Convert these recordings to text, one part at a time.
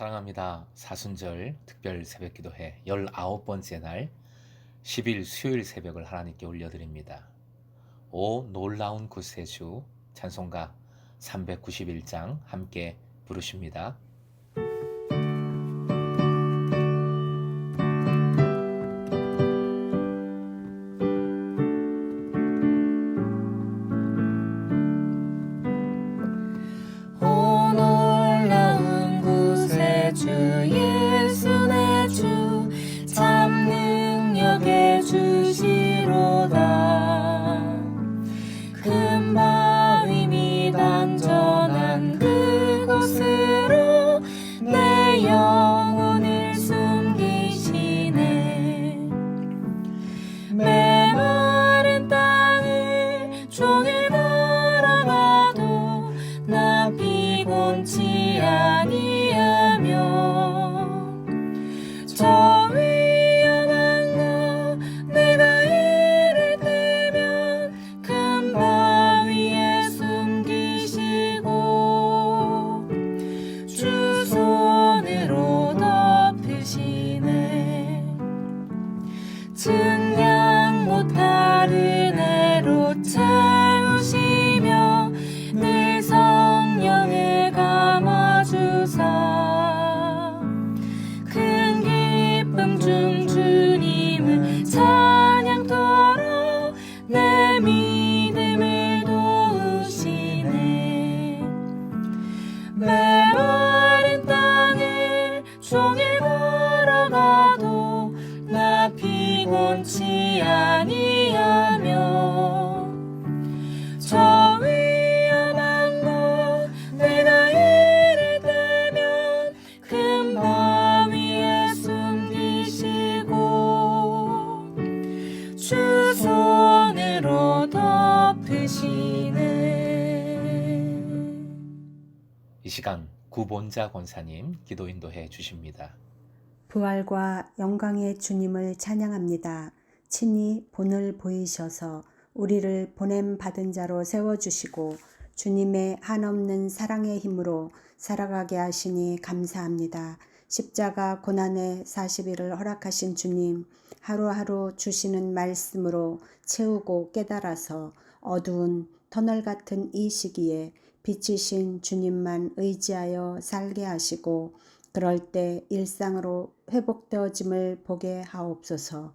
사랑합니다. 사순절 특별 새벽기도회 19번째 날 10일 수요일 새벽을 하나님께 올려드립니다. 오 놀라운 구세주 찬송가 391장 함께 부르십니다. 오 놀라운 구세주 예수 내 주 참 능력의 주시로다. 큰 바위 및 안전한 그곳으로 내 영혼을 숨기시네. 메마른 땅을 종일 걸어가도 나 피곤치 아니하며 저 위험한 거 내가 이를 때면 큰 바위에 숨기시고 주 손으로 덮으시네. 증량 못하는 애로 채우시며 늘 성령에 감아주사 큰 기쁨 중 주님을 찬양토록 내 믿음을 도우시네. 메마른 땅을 종일 걸어가도 나 피곤치 아니하며 저 위험한 곳 내가 이를 때면 큰 바위에 숨기시고 주 손으로 덮으시네. 이 시간 구본자 권사님 기도 인도해 주십니다. 부활과 영광의 주님을 찬양합니다. 친히 본을 보이셔서 우리를 보냄 받은 자로 세워주시고 주님의 한없는 사랑의 힘으로 살아가게 하시니 감사합니다. 십자가 고난의 40일을 허락하신 주님, 하루하루 주시는 말씀으로 채우고 깨달아서 어두운 터널 같은 이 시기에 빛이신 주님만 의지하여 살게 하시고 그럴 때 일상으로 회복되어짐을 보게 하옵소서.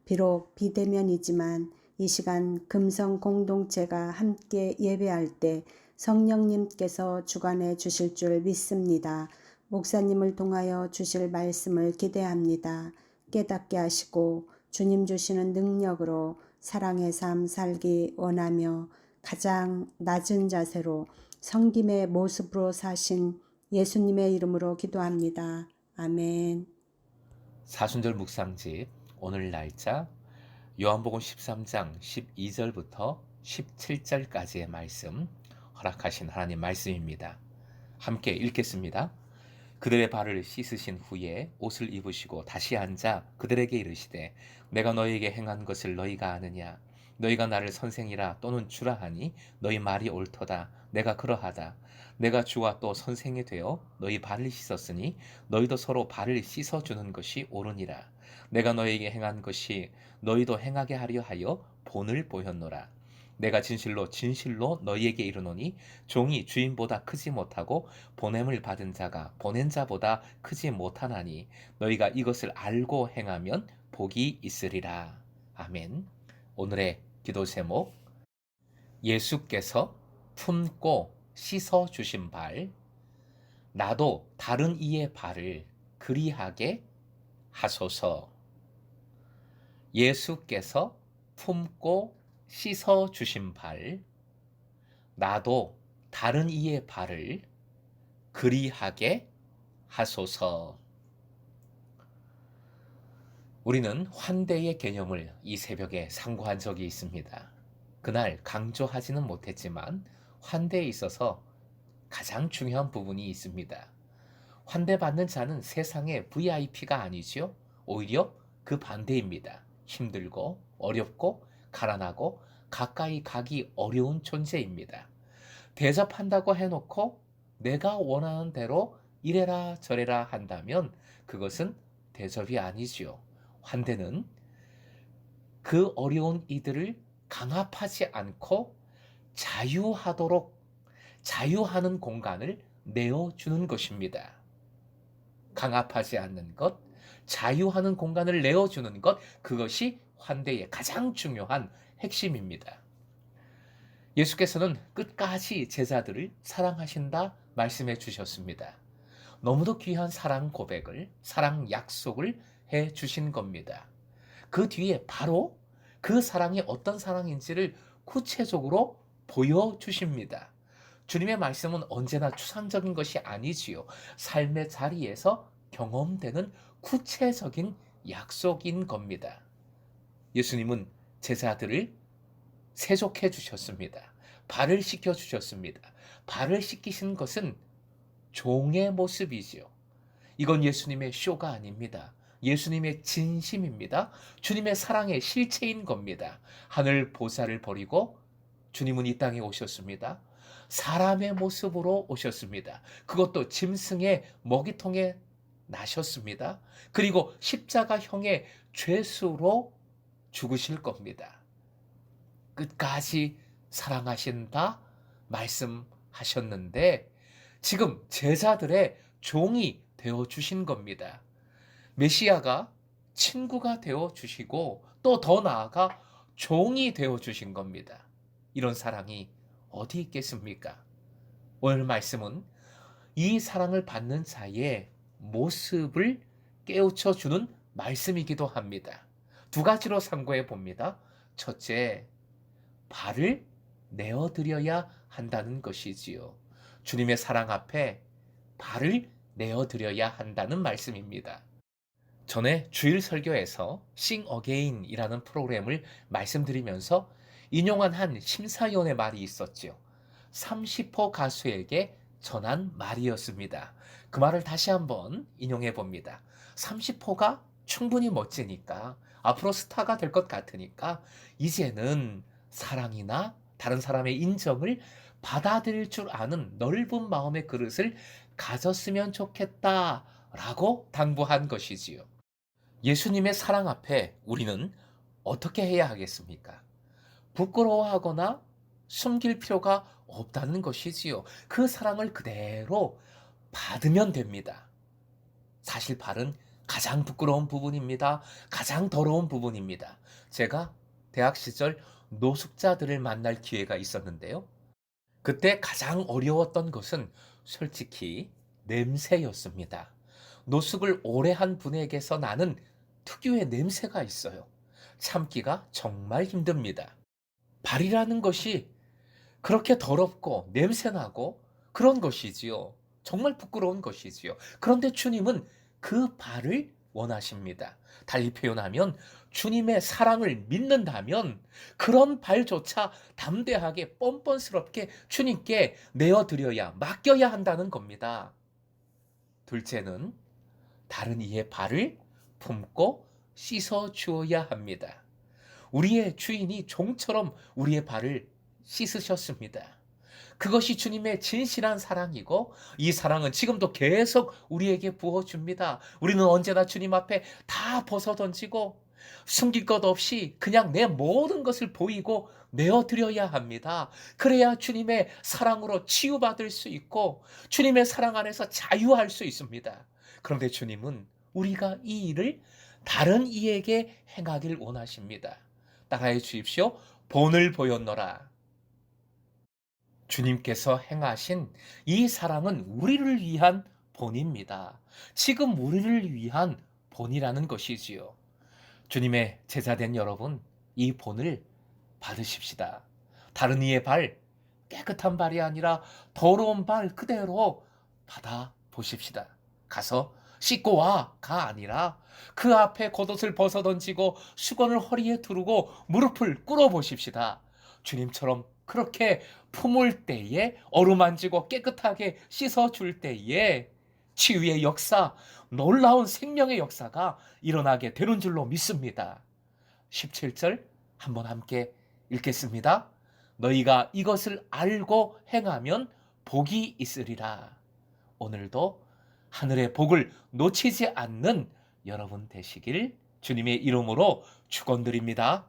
비록 비대면이지만 이 시간 금성 공동체가 함께 예배할 때 성령님께서 주관해 주실 줄 믿습니다. 목사님을 통하여 주실 말씀을 기대합니다. 깨닫게 하시고 주님 주시는 능력으로 사랑의 삶 살기 원하며 가장 낮은 자세로 섬김의 모습으로 사신 예수님의 이름으로 기도합니다. 아멘. 사순절 묵상집 오늘 날짜 요한복음 13장 12절부터 17절까지의 말씀 허락하신 하나님 말씀입니다. 함께 읽겠습니다. 그들의 발을 씻으신 후에 옷을 입으시고 다시 앉아 그들에게 이르시되 내가 너희에게 행한 것을 너희가 아느냐. 너희가 나를 선생이라 또는 주라 하니 너희 말이 옳도다. 내가 그러하다. 내가 주와 또 선생이 되어 너희 발을 씻었으니 너희도 서로 발을 씻어주는 것이 옳으니라. 내가 너희에게 행한 것이 너희도 행하게 하려 하여 본을 보였노라. 내가 진실로 진실로 너희에게 이르노니 종이 주인보다 크지 못하고 보냄을 받은 자가 보낸 자보다 크지 못하나니 너희가 이것을 알고 행하면 복이 있으리라. 아멘. 오늘의 기도 제목 예수께서 품고 씻어 주신 발 나도 다른 이의 발을 그리하게 하소서. 예수께서 품고 씻어 주신 발 나도 다른 이의 발을 그리하게 하소서. 우리는 환대의 개념을 이 새벽에 상고한 적이 있습니다. 그날 강조하지는 못했지만 환대에 있어서 가장 중요한 부분이 있습니다. 환대받는 자는 세상의 VIP가 아니지요. 오히려 그 반대입니다. 힘들고 어렵고 가난하고 가까이 가기 어려운 존재입니다. 대접한다고 해놓고 내가 원하는 대로 이래라 저래라 한다면 그것은 대접이 아니지요. 환대는 그 어려운 이들을 강압하지 않고 자유하도록 자유하는 공간을 내어주는 것입니다. 강압하지 않는 것, 자유하는 공간을 내어주는 것, 그것이 환대의 가장 중요한 핵심입니다. 예수께서는 끝까지 제자들을 사랑하신다 말씀해 주셨습니다. 너무도 귀한 사랑 고백을, 사랑 약속을 해 주신 겁니다. 그 뒤에 바로 그 사랑이 어떤 사랑인지를 구체적으로 보여주십니다. 주님의 말씀은 언제나 추상적인 것이 아니지요. 삶의 자리에서 경험되는 구체적인 약속인 겁니다. 예수님은 제자들을 세족해 주셨습니다. 발을 씻겨 주셨습니다. 발을 씻기신 것은 종의 모습이지요. 이건 예수님의 쇼가 아닙니다. 예수님의 진심입니다. 주님의 사랑의 실체인 겁니다. 하늘 보좌를 버리고 주님은 이 땅에 오셨습니다. 사람의 모습으로 오셨습니다. 그것도 짐승의 먹이통에 나셨습니다. 그리고 십자가형의 죄수로 죽으실 겁니다. 끝까지 사랑하신다 말씀하셨는데 지금 제자들의 종이 되어 주신 겁니다. 메시아가 친구가 되어 주시고 또 더 나아가 종이 되어 주신 겁니다. 이런 사랑이 어디 있겠습니까? 오늘 말씀은 이 사랑을 받는 자의 모습을 깨우쳐 주는 말씀이기도 합니다. 두 가지로 상고해 봅니다. 첫째, 발을 내어드려야 한다는 것이지요. 주님의 사랑 앞에 발을 내어드려야 한다는 말씀입니다. 전에 주일 설교에서 Sing Again이라는 프로그램을 말씀드리면서 인용한 한 심사위원의 말이 있었지요. 30호 가수에게 전한 말이었습니다. 그 말을 다시 한번 인용해 봅니다. 30호가 충분히 멋지니까 앞으로 스타가 될 것 같으니까 이제는 사랑이나 다른 사람의 인정을 받아들일 줄 아는 넓은 마음의 그릇을 가졌으면 좋겠다라고 당부한 것이지요. 예수님의 사랑 앞에 우리는 어떻게 해야 하겠습니까? 부끄러워하거나 숨길 필요가 없다는 것이지요. 그 사랑을 그대로 받으면 됩니다. 사실 발은 가장 부끄러운 부분입니다. 가장 더러운 부분입니다. 제가 대학 시절 노숙자들을 만날 기회가 있었는데요. 그때 가장 어려웠던 것은 솔직히 냄새였습니다. 노숙을 오래 한 분에게서 나는 특유의 냄새가 있어요. 참기가 정말 힘듭니다. 발이라는 것이 그렇게 더럽고 냄새나고 그런 것이지요. 정말 부끄러운 것이지요. 그런데 주님은 그 발을 원하십니다. 달리 표현하면 주님의 사랑을 믿는다면 그런 발조차 담대하게 뻔뻔스럽게 주님께 내어드려야 맡겨야 한다는 겁니다. 둘째는 다른 이의 발을 품고 씻어 주어야 합니다. 우리의 주인이 종처럼 우리의 발을 씻으셨습니다. 그것이 주님의 진실한 사랑이고 이 사랑은 지금도 계속 우리에게 부어줍니다. 우리는 언제나 주님 앞에 다 벗어던지고 숨길 것 없이 그냥 내 모든 것을 보이고 내어드려야 합니다. 그래야 주님의 사랑으로 치유받을 수 있고 주님의 사랑 안에서 자유할 수 있습니다. 그런데 주님은 우리가 이 일을 다른 이에게 행하길 원하십니다. 따라해 주십시오. 본을 보였노라. 주님께서 행하신 이 사랑은 우리를 위한 본입니다. 지금 우리를 위한 본이라는 것이지요. 주님의 제자된 여러분, 이 본을 받으십시다. 다른 이의 발, 깨끗한 발이 아니라 더러운 발 그대로 받아 보십시다. 가서 씻고 와가 아니라 그 앞에 겉옷을 벗어던지고 수건을 허리에 두르고 무릎을 꿇어 보십시다. 주님처럼 그렇게 품을 때에 어루만지고 깨끗하게 씻어줄 때에 치유의 역사, 놀라운 생명의 역사가 일어나게 되는 줄로 믿습니다. 17절 한번 함께 읽겠습니다. 너희가 이것을 알고 행하면 복이 있으리라. 오늘도 하늘의 복을 놓치지 않는 여러분 되시길 주님의 이름으로 축원드립니다.